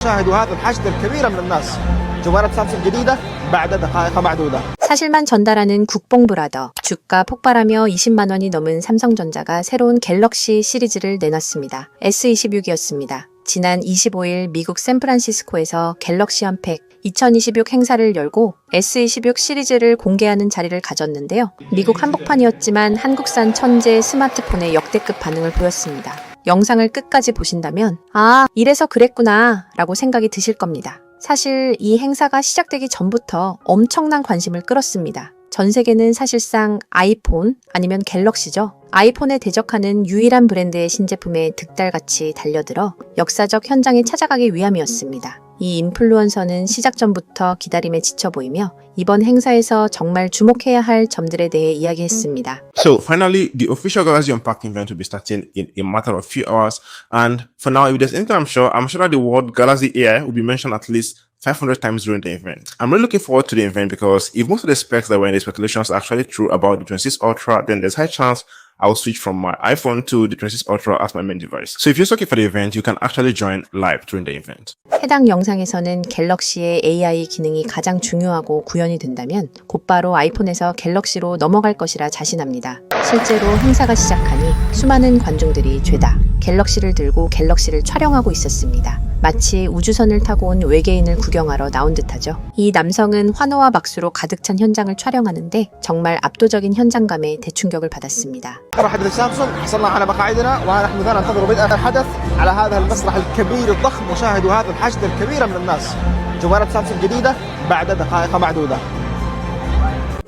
شاهدوا هذا الحشد الكبير من الناس. جوالات سامسونج جديدة بعد دقائق معدودة. 사실만 전달하는 국뽕브라더. 주가 폭발하며 20만 원이 넘은 삼성전자가 새로운 갤럭시 시리즈를 내놨습니다. S26이었습니다. 지난 25일 미국 샌프란시스코에서 갤럭시 언팩 2026 행사를 열고 S26 시리즈를 공개하는 자리를 가졌는데요. 미국 한복판이었지만 한국산 천재 스마트폰의 역대급 반응을 보였습니다. 영상을 끝까지 보신다면 아, 이래서 그랬구나 라고 생각이 드실 겁니다. 사실 이 행사가 시작되기 전부터 엄청난 관심을 끌었습니다. 전 세계는 사실상 아이폰 아니면 갤럭시죠. 아이폰에 대적하는 유일한 브랜드의 신제품에 득달같이 달려들어 역사적 현장에 찾아가기 위함이었습니다. 이 인플루언서는 시작 전부터 기다림에 지쳐 보이며 이번 행사에서 정말 주목해야 할 점들에 대해 이야기했습니다. So finally, the official Galaxy Unpacked event will be starting in a matter of few hours. And for now, if there's anything I'm sure that the word Galaxy AI will be mentioned at least 500 times during the event. I'm really looking forward to the event because if most of the specs that were in the speculations are actually true about the 26 Ultra, then there's high chance I'll switch from my iPhone to the 26 Ultra as my main device. So if you're looking for the event, you can actually join live during the event. 해당 영상에서는 갤럭시의 AI 기능이 가장 중요하고 구현이 된다면 곧바로 아이폰에서 갤럭시로 넘어갈 것이라 자신합니다. 실제로 행사가 시작하니 수많은 관중들이 죄다 갤럭시를 들고 갤럭시를 촬영하고 있었습니다. 마치 우주선을 타고 온 외계인을 구경하러 나온 듯하죠. 이 남성은 환호와 박수로 가득 찬 현장을 촬영하는데 정말 압도적인 현장감에 대충격을 받았습니다. حدث سامسونج حصلنا على مقاعدنا ونحن لا ننتظر بدء الحدث على هذا المسرح الكبير الضخم وشاهدوا هذا الحشد الكبير من الناس. جوالات سامسونج جديدة بعد دقائق معدودة.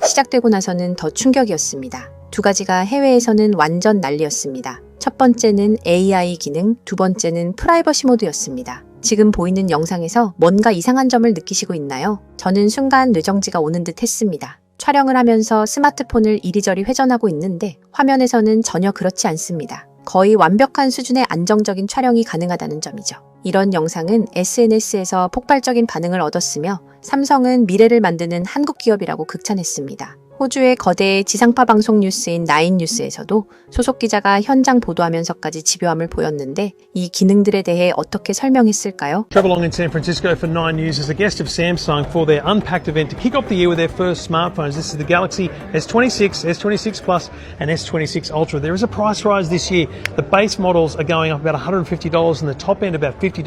시작되고 나서는 더 충격이었습니다. 두 가지가 해외에서는 완전 난리였습니다. 첫 번째는 AI 기능, 두 번째는 프라이버시 모드였습니다. 지금 보이는 영상에서 뭔가 이상한 점을 느끼시고 있나요? 저는 순간 뇌정지가 오는 듯 했습니다. 촬영을 하면서 스마트폰을 이리저리 회전하고 있는데 화면에서는 전혀 그렇지 않습니다. 거의 완벽한 수준의 안정적인 촬영이 가능하다는 점이죠. 이런 영상은 SNS에서 폭발적인 반응을 얻었으며 삼성은 미래를 만드는 한국 기업이라고 극찬했습니다. 호주의 거대 지상파 방송 뉴스인 나인뉴스에서도 소속 기자가 현장 보도하면서까지 집요함을 보였는데 이 기능들에 대해 어떻게 설명했을까요? Trevor Long in San Francisco for Nine News as a guest of Samsung for their Unpacked event to kick off the year with their first smartphones. This is the Galaxy S26, S26 Plus and S26 Ultra. There is a price rise this year. The base models are going up about $150 and the top end about $50.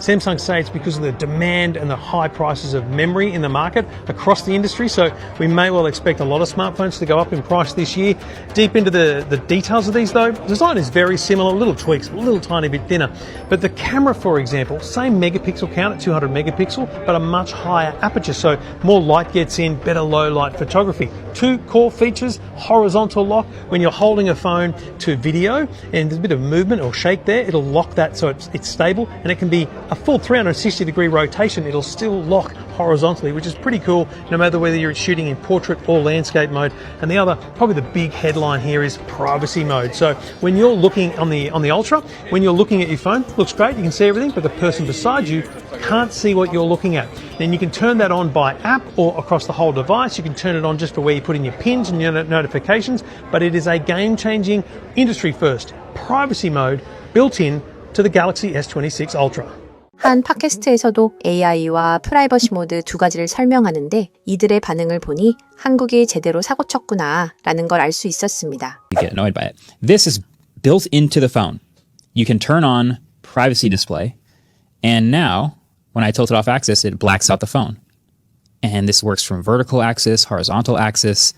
Samsung say it's because of the demand and the high prices of memory in the market across the industry. So we may well expect a lot of smartphones to go up in price this year. Deep into the details of these though, design is very similar, little tweaks, a little tiny bit thinner. But the camera, for example, same megapixel count at 200 megapixel, but a much higher aperture, so more light gets in, better low light photography. Two core features, horizontal lock. When you're holding a phone to video and there's a bit of movement or shake there, it'll lock that so it's stable, and it can be a full 360-degree rotation. It'll still lock horizontally, which is pretty cool no matter whether you're shooting in portrait or landscape mode. And the other, probably the big headline here, is privacy mode. So when you're looking on the Ultra, when you're looking at your phone, looks great, you can see everything, but the person beside you can't see what you're looking at. Then you can turn that on by app or across the whole device. You can turn it on just for where you put in your pins and your notifications, but it is a game-changing industry first privacy mode built in to the Galaxy S26 Ultra. 한 팟캐스트에서도 AI와 프라이버시 모드 두 가지를 설명하는데 이들의 반응을 보니 한국이 제대로 사고쳤구나 라는 걸 알 수 있었습니다. You get annoyed by it. This is built into the phone. You can turn on privacy display, and now when I tilt it off axis, it blacks out the phone. And this works from vertical axis, horizontal axis.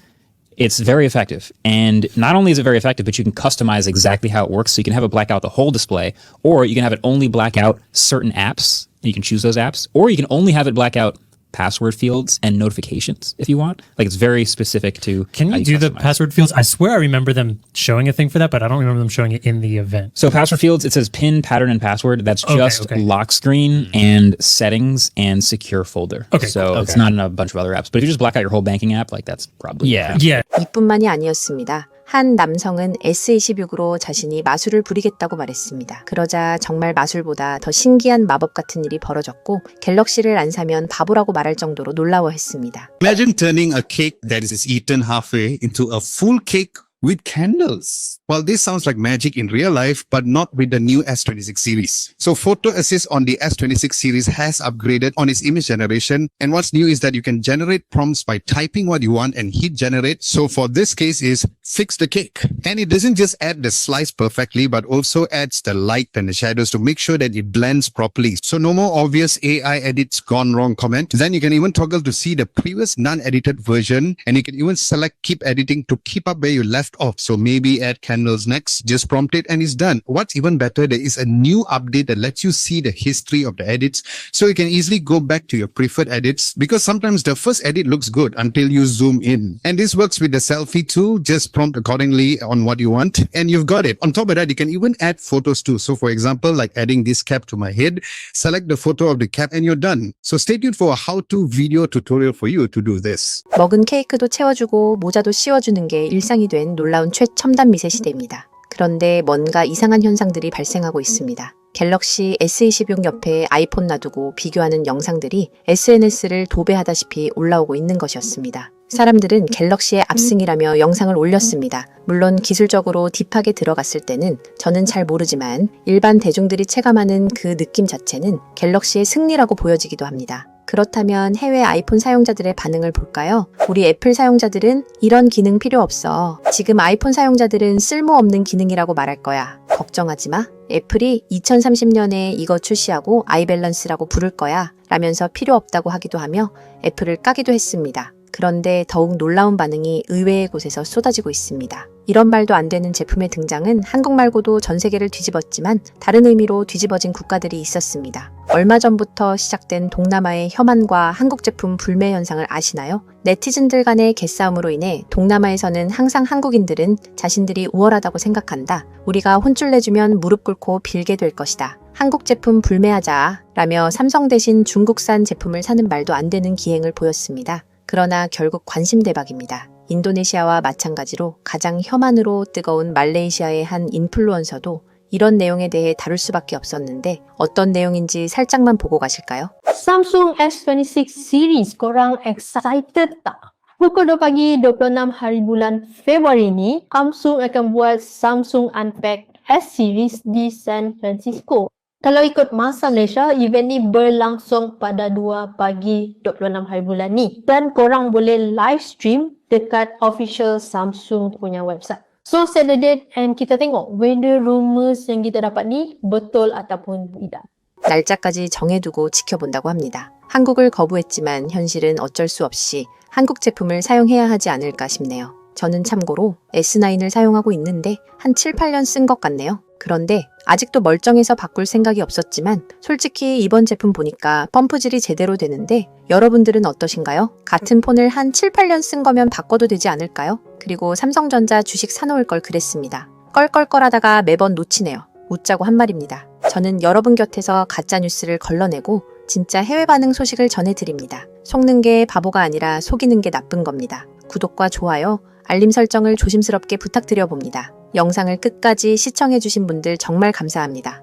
It's very effective. And not only is it very effective, but you can customize exactly how it works. So you can have it black out the whole display, or you can have it only black out certain apps. You can choose those apps, or you can only have it black out password fields and notifications if you want. Like, it's very specific to Can you do the password fields? I swear I remember them showing a thing for that, but I don't remember them showing it in the event. So password fields, it says pin, pattern, and password. That's just lock screen and settings and secure folder. Okay, so cool. it's not in a bunch of other apps. But if you just black out your whole banking app, like that's probably Yeah. 이뿐만이 아니었습니다. 한 남성은 S26으로 자신이 마술을 부리겠다고 말했습니다. 그러자 정말 마술보다 더 신기한 마법 같은 일이 벌어졌고 갤럭시를 안 사면 바보라고 말할 정도로 놀라워했습니다. Imagine turning a cake that is eaten halfway into a full cake with candles. Well, this sounds like magic in real life, but not with the new S26 series. So Photo Assist on the S26 series has upgraded on its image generation. And what's new is that you can generate prompts by typing what you want and hit generate. So for this case is fix the cake. And it doesn't just add the slice perfectly, but also adds the light and the shadows to make sure that it blends properly. So no more obvious AI edits gone wrong comment. Then you can even toggle to see the previous non-edited version, and you can even select keep editing to keep up where you left off. So maybe add candles next, just prompt it and it's done. What's even better, there is a new update that lets you see the history of the edits, so you can easily go back to your preferred edits, because sometimes the first edit looks good until you zoom in. And this works with the selfie tool. Just prompt accordingly on what you want and you've got it. On top of that, you can even add photos too. So for example, like adding this cap to my head, select the photo of the cap and you're done. So stay tuned for a how-to video tutorial for you to do this. 먹은 케이크도 채워주고 모자도 씌워주는 게 일상이 된 놀라운 최첨단 미세 시대입니다. 그런데 뭔가 이상한 현상들이 발생하고 있습니다. 갤럭시 S26 옆에 아이폰 놔두고 비교하는 영상들이 SNS를 도배하다시피 올라오고 있는 것이었습니다. 사람들은 갤럭시의 압승이라며 영상을 올렸습니다. 물론 기술적으로 딥하게 들어갔을 때는 저는 잘 모르지만 일반 대중들이 체감하는 그 느낌 자체는 갤럭시의 승리라고 보여지기도 합니다. 그렇다면 해외 아이폰 사용자들의 반응을 볼까요? 우리 애플 사용자들은 이런 기능 필요 없어. 지금 아이폰 사용자들은 쓸모없는 기능이라고 말할 거야. 걱정하지 마. 애플이 2030년에 이거 출시하고 아이밸런스라고 부를 거야. 라면서 필요 없다고 하기도 하며 애플을 까기도 했습니다. 그런데 더욱 놀라운 반응이 의외의 곳에서 쏟아지고 있습니다. 이런 말도 안 되는 제품의 등장은 한국 말고도 전 세계를 뒤집었지만 다른 의미로 뒤집어진 국가들이 있었습니다. 얼마 전부터 시작된 동남아의 혐한과 한국 제품 불매 현상을 아시나요? 네티즌들 간의 개싸움으로 인해 동남아에서는 항상 한국인들은 자신들이 우월하다고 생각한다. 우리가 혼쭐 내주면 무릎 꿇고 빌게 될 것이다. 한국 제품 불매하자 라며 삼성 대신 중국산 제품을 사는 말도 안 되는 기행을 보였습니다. 그러나 결국 관심 대박입니다. 인도네시아와 마찬가지로 가장 혐한으로 뜨거운 말레이시아의 한 인플루언서도 이런 내용에 대해 다룰 수밖에 없었는데 어떤 내용인지 살짝만 보고 가실까요? Samsung S26 series, korang excited tak? Pukul 2 pagi 26 hari bulan Februari ni, Samsung akan buat Samsung Unpacked S series di San Francisco. Kalau ikut masa Malaysia, event ni berlangsung pada 2 pagi 26 hari bulan ni. Dan korang boleh live stream dekat official Samsung punya website. So set the date and kita tengok whether rumors yang kita dapat ni betul ataupun tidak. 날짜까지 정해두고 지켜본다고 합니다. 한국을 거부했지만 현실은 어쩔 수 없이 한국 제품을 사용해야 하지 않을까 싶네요. 저는 참고로 S9을 사용하고 있는데 한 7, 8년 쓴 것 같네요. 그런데 아직도 멀쩡해서 바꿀 생각이 없었지만 솔직히 이번 제품 보니까 펌프질이 제대로 되는데 여러분들은 어떠신가요? 같은 폰을 한 7, 8년 쓴 거면 바꿔도 되지 않을까요? 그리고 삼성전자 주식 사놓을 걸 그랬습니다. 껄껄껄하다가 매번 놓치네요. 웃자고 한 말입니다. 저는 여러분 곁에서 가짜뉴스를 걸러내고 진짜 해외 반응 소식을 전해드립니다. 속는 게 바보가 아니라 속이는 게 나쁜 겁니다. 구독과 좋아요, 알림 설정을 조심스럽게 부탁드려 봅니다. 영상을 끝까지 시청해주신 분들 정말 감사합니다.